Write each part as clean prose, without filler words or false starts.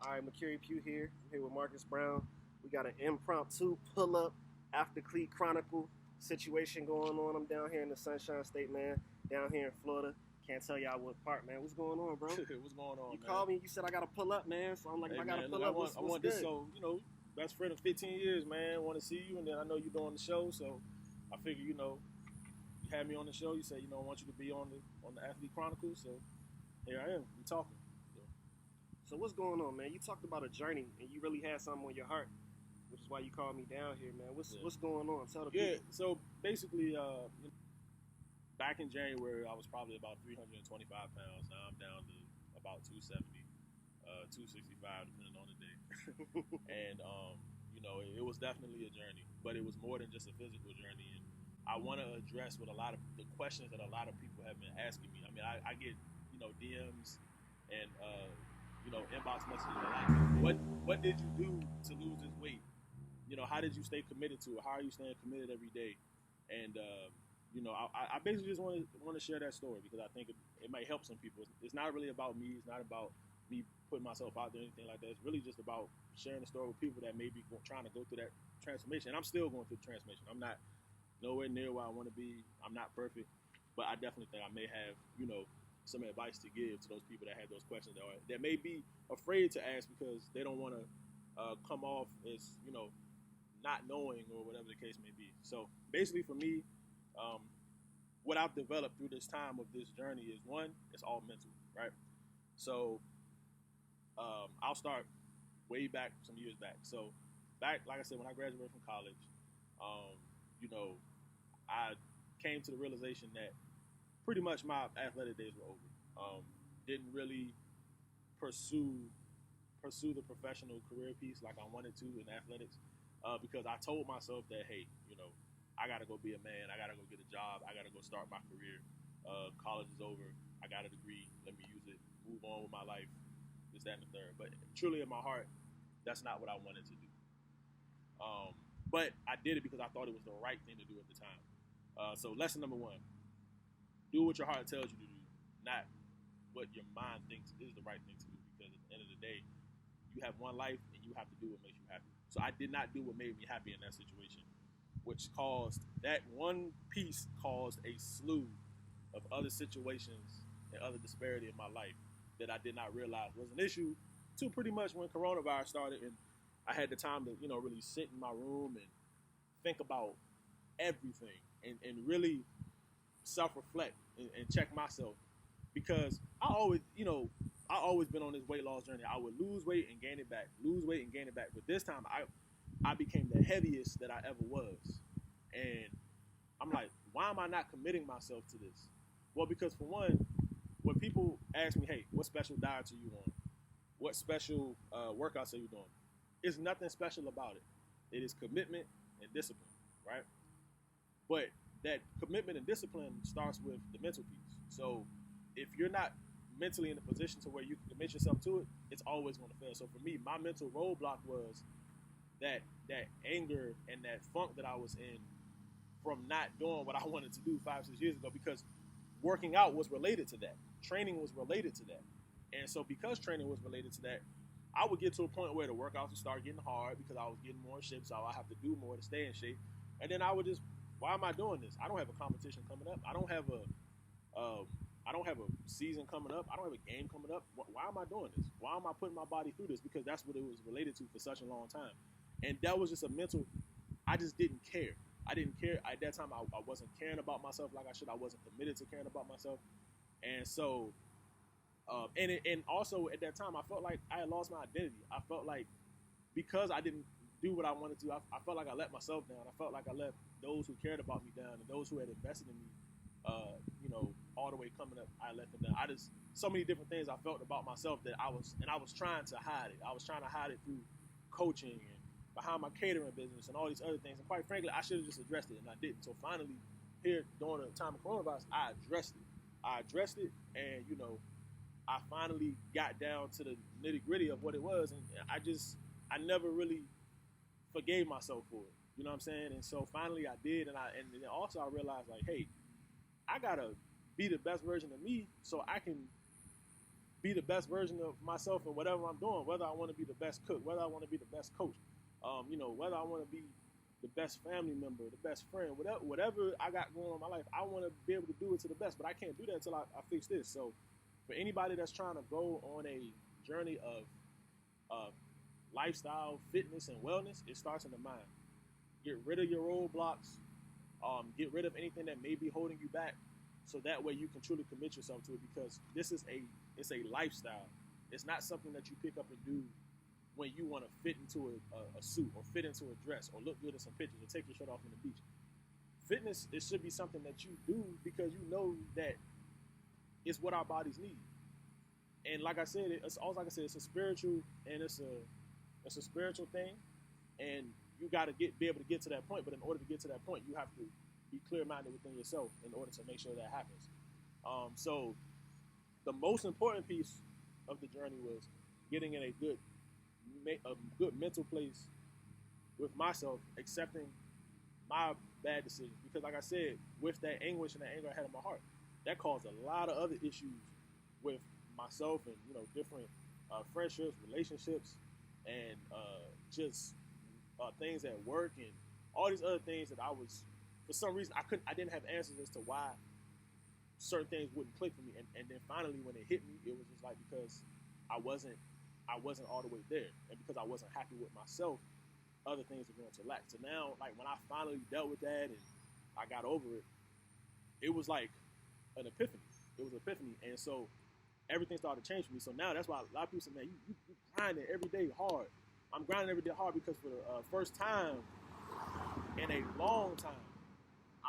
All right, McCurry Pugh here. I'm here with Marcus Brown. We got an impromptu pull-up after Cleat Chronicle situation going on. I'm down here in the Sunshine State, man. Down here in Florida. Can't tell y'all what part, man. What's going on, bro? What's going on, You man? called me. You said I gotta pull up, man. So I'm like, Hey, if I gotta man, pull look, up, what's I want good? this. So best friend of 15 years, man. Want to see you, and then I know you're doing the show, so I figure, you had me on the show. You said, I want you to be on the Athlete Chronicles, so here I am. We talking. So what's going on, man? You talked about a journey, and you really had something on your heart, which is why you called me down here, man. What's going on? Tell the people. Yeah. So basically, back in January, I was probably about 325 pounds. Now I'm down to about 270, 265, depending on the day. And it was definitely a journey, but it was more than just a physical journey. And I want to address what a lot of the questions that a lot of people have been asking me. I mean, I get DMs and inbox messages like, what did you do to lose this weight? How did you stay committed to it? How are you staying committed every day? And I basically just want to share that story because I think it might help some people. It's not really about me. It's not about me putting myself out there or anything like that. It's really just about sharing the story with people that may be trying to go through that transformation. And I'm still going through the transformation. I'm not nowhere near where I want to be. I'm not perfect, but I definitely think I may have, some advice to give to those people that have those questions that may be afraid to ask because they don't want to come off as, not knowing or whatever the case may be. So basically for me, what I've developed through this time of this journey is one, it's all mental, right? So I'll start way back, some years back. So back, like I said, when I graduated from college, I came to the realization that pretty much my athletic days were over. Didn't really pursue the professional career piece like I wanted to in athletics because I told myself that, hey, I got to go be a man. I got to go get a job. I got to go start my career. College is over. I got a degree. Let me use it. Move on with my life. This, that, and the third. But truly in my heart, that's not what I wanted to do. But I did it because I thought it was the right thing to do at the time. So lesson number one, do what your heart tells you to do, not what your mind thinks is the right thing to do. Because at the end of the day, you have one life and you have to do what makes you happy. So I did not do what made me happy in that situation, which caused that one piece caused a slew of other situations and other disparity in my life that I did not realize was an issue to pretty much when coronavirus started and I had the time to, really sit in my room and think about everything and really self-reflect and check myself because I always been on this weight loss journey. I would lose weight and gain it back, lose weight and gain it back. But this time I became the heaviest that I ever was. And I'm like, why am I not committing myself to this? Well, because for one, when people ask me, hey, what special diets are you on? What special workouts are you doing? There's nothing special about it. It is commitment and discipline, right? But that commitment and discipline starts with the mental piece. So if you're not mentally in a position to where you can commit yourself to it, it's always going to fail. So for me, my mental roadblock was that anger and that funk that I was in from not doing what I wanted to do 5-6 years ago because working out was related to that. Training was related to that. And so because training was related to that, I would get to a point where the workouts would start getting hard because I was getting more in shape, so I have to do more to stay in shape. And then I would just, why am I doing this? I don't have a competition coming up. I don't have a season coming up. I don't have a game coming up. Why am I doing this? Why am I putting my body through this? Because that's what it was related to for such a long time. And that was just a mental, I just didn't care. I didn't care. At that time, I wasn't caring about myself like I should. I wasn't committed to caring about myself. And so, and also at that time, I felt like I had lost my identity. I felt like because I didn't do what I wanted to, I felt like I let myself down. I felt like I let those who cared about me down and those who had invested in me, all the way coming up, I let them down. So many different things I felt about myself that I was trying to hide it. I was trying to hide it through coaching and behind my catering business and all these other things. And quite frankly, I should have just addressed it, and I didn't. So finally, here during the time of coronavirus, I addressed it, and I finally got down to the nitty gritty of what it was, and I never really forgave myself for it. You know what I'm saying? And so finally I did, and then also I realized like, hey, I gotta be the best version of me so I can be the best version of myself in whatever I'm doing, whether I want to be the best cook, whether I want to be the best coach, whether I want to be the best family member, the best friend, whatever I got going on in my life, I want to be able to do it to the best, but I can't do that until I fix this. So for anybody that's trying to go on a journey of lifestyle, fitness, and wellness, it starts in the mind. Get rid of your roadblocks. Get rid of anything that may be holding you back, so that way you can truly commit yourself to it. Because it's a lifestyle. It's not something that you pick up and do when you want to fit into a suit or fit into a dress or look good in some pictures or take your shirt off on the beach. Fitness, it should be something that you do because you know that it's what our bodies need. And like I said, it's a spiritual and it's a spiritual thing, and you got to be able to get to that point. But in order to get to that point, you have to be clear-minded within yourself in order to make sure that happens. So the most important piece of the journey was getting in a good mental place with myself, accepting my bad decisions. Because like I said, with that anguish and that anger I had in my heart, that caused a lot of other issues with myself and, different friendships, relationships, and just things at work and all these other things that I was, for some reason, I didn't have answers as to why certain things wouldn't click for me. And then finally, when it hit me, it was just like, because I wasn't all the way there, and because I wasn't happy with myself, other things are going to lack. So now, like, when I finally dealt with that and I got over it, it was like an epiphany. It was an epiphany, and so everything started to change for me. So now that's why a lot of people say, man, you grinding every day hard. I'm grinding every day hard because for the first time in a long time,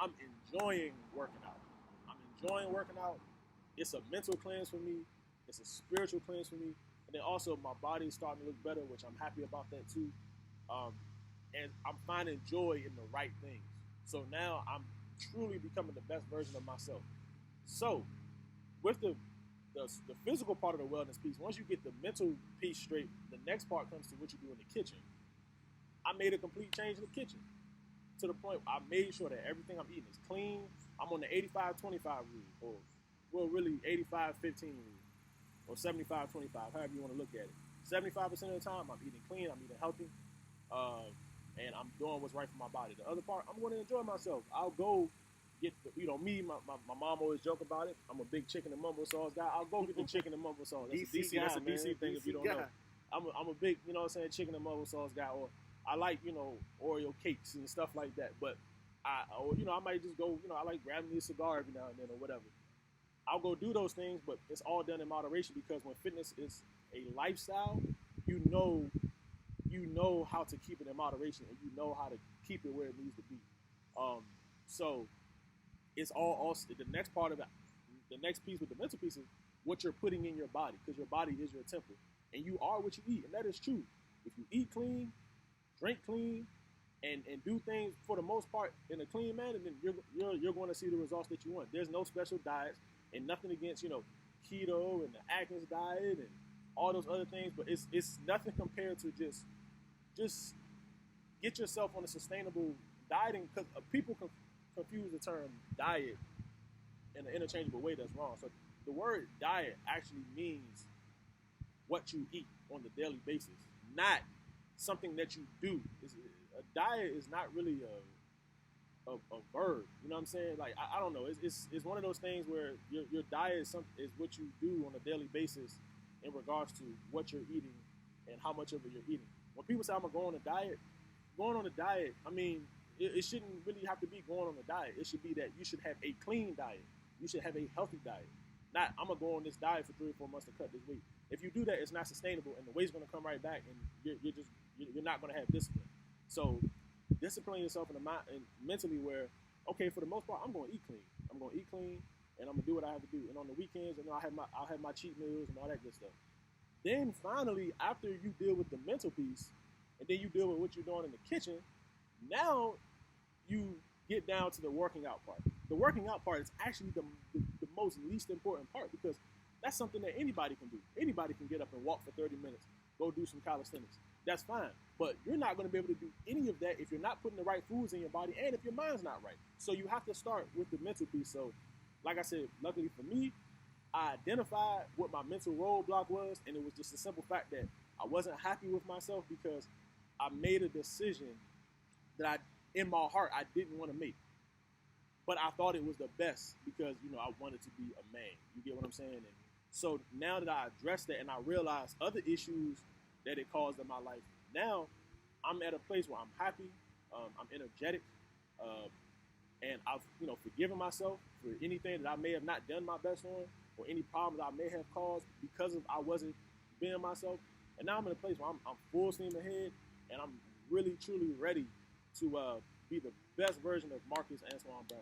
I'm enjoying working out. It's a mental cleanse for me. It's a spiritual cleanse for me. And then also my body is starting to look better, which I'm happy about that too. And I'm finding joy in the right things. So now I'm truly becoming the best version of myself. So with the physical part of the wellness piece, once you get the mental piece straight, the next part comes to what you do in the kitchen. I made a complete change in the kitchen to the point I made sure that everything I'm eating is clean. I'm on the 85-25 rule, or really 85-15 rule, or 75-25, however you want to look at it. 75% of the time, I'm eating clean, I'm eating healthy, and I'm doing what's right for my body. The other part, I'm going to enjoy myself. I'll go get my mom always joke about it. I'm a big chicken and mumbo sauce guy. I'll go get the chicken and mumbo sauce. That's a DC thing if you don't know. I'm a big, chicken and mumbo sauce guy. Or I like, Oreo cakes and stuff like that. But I might just go, I like grabbing me a cigar every now and then or whatever. I'll go do those things, but it's all done in moderation, because when fitness is a lifestyle, you know how to keep it in moderation, and you know how to keep it where it needs to be. So it's all also the next part of it. The next piece with the mental piece is what you're putting in your body, because your body is your temple, and you are what you eat, and that is true. If you eat clean, drink clean, and do things for the most part in a clean manner, then you're going to see the results that you want. There's no special diets, and nothing against keto and the Atkins diet and all those other things, but it's nothing compared to just get yourself on a sustainable dieting, because people confuse the term diet in an interchangeable way. That's wrong. So the word diet actually means what you eat on the daily basis, not something that you do. A diet is not really a verb. You know what I'm saying? Like, I don't know. It's one of those things where your diet is what you do on a daily basis in regards to what you're eating and how much of it you're eating. When people say I'm gonna go on a diet, going on a diet, I mean, it shouldn't really have to be going on a diet. It should be that you should have a clean diet. You should have a healthy diet. Not, I'm gonna go on this diet for 3 or 4 months to cut this weight. If you do that, it's not sustainable, and the weight's gonna come right back, and you're not gonna have discipline. So discipline yourself in the mind and mentally, where, okay, for the most part, I'm gonna eat clean. I'm gonna eat clean, and I'm gonna do what I have to do. And on the weekends, I'll have my cheat meals and all that good stuff. Then finally, after you deal with the mental piece, and then you deal with what you're doing in the kitchen, now you get down to the working out part. The working out part is actually the most least important part, because that's something that anybody can do. Anybody can get up and walk for 30 minutes, go do some calisthenics. That's fine. But you're not going to be able to do any of that if you're not putting the right foods in your body and if your mind's not right. So you have to start with the mental piece. So, like I said, luckily for me, I identified what my mental roadblock was, and it was just a simple fact that I wasn't happy with myself because I made a decision that in my heart, I didn't want to make. But I thought it was the best because, I wanted to be a man. You get what I'm saying? And so now that I addressed that and I realized other issues that it caused in my life, now I'm at a place where I'm happy, I'm energetic, and I've, forgiven myself for anything that I may have not done my best on or any problems I may have caused because of I wasn't being myself. And now I'm in a place where I'm full steam ahead and I'm really, truly ready to be the best version of Marcus Antoine Brown.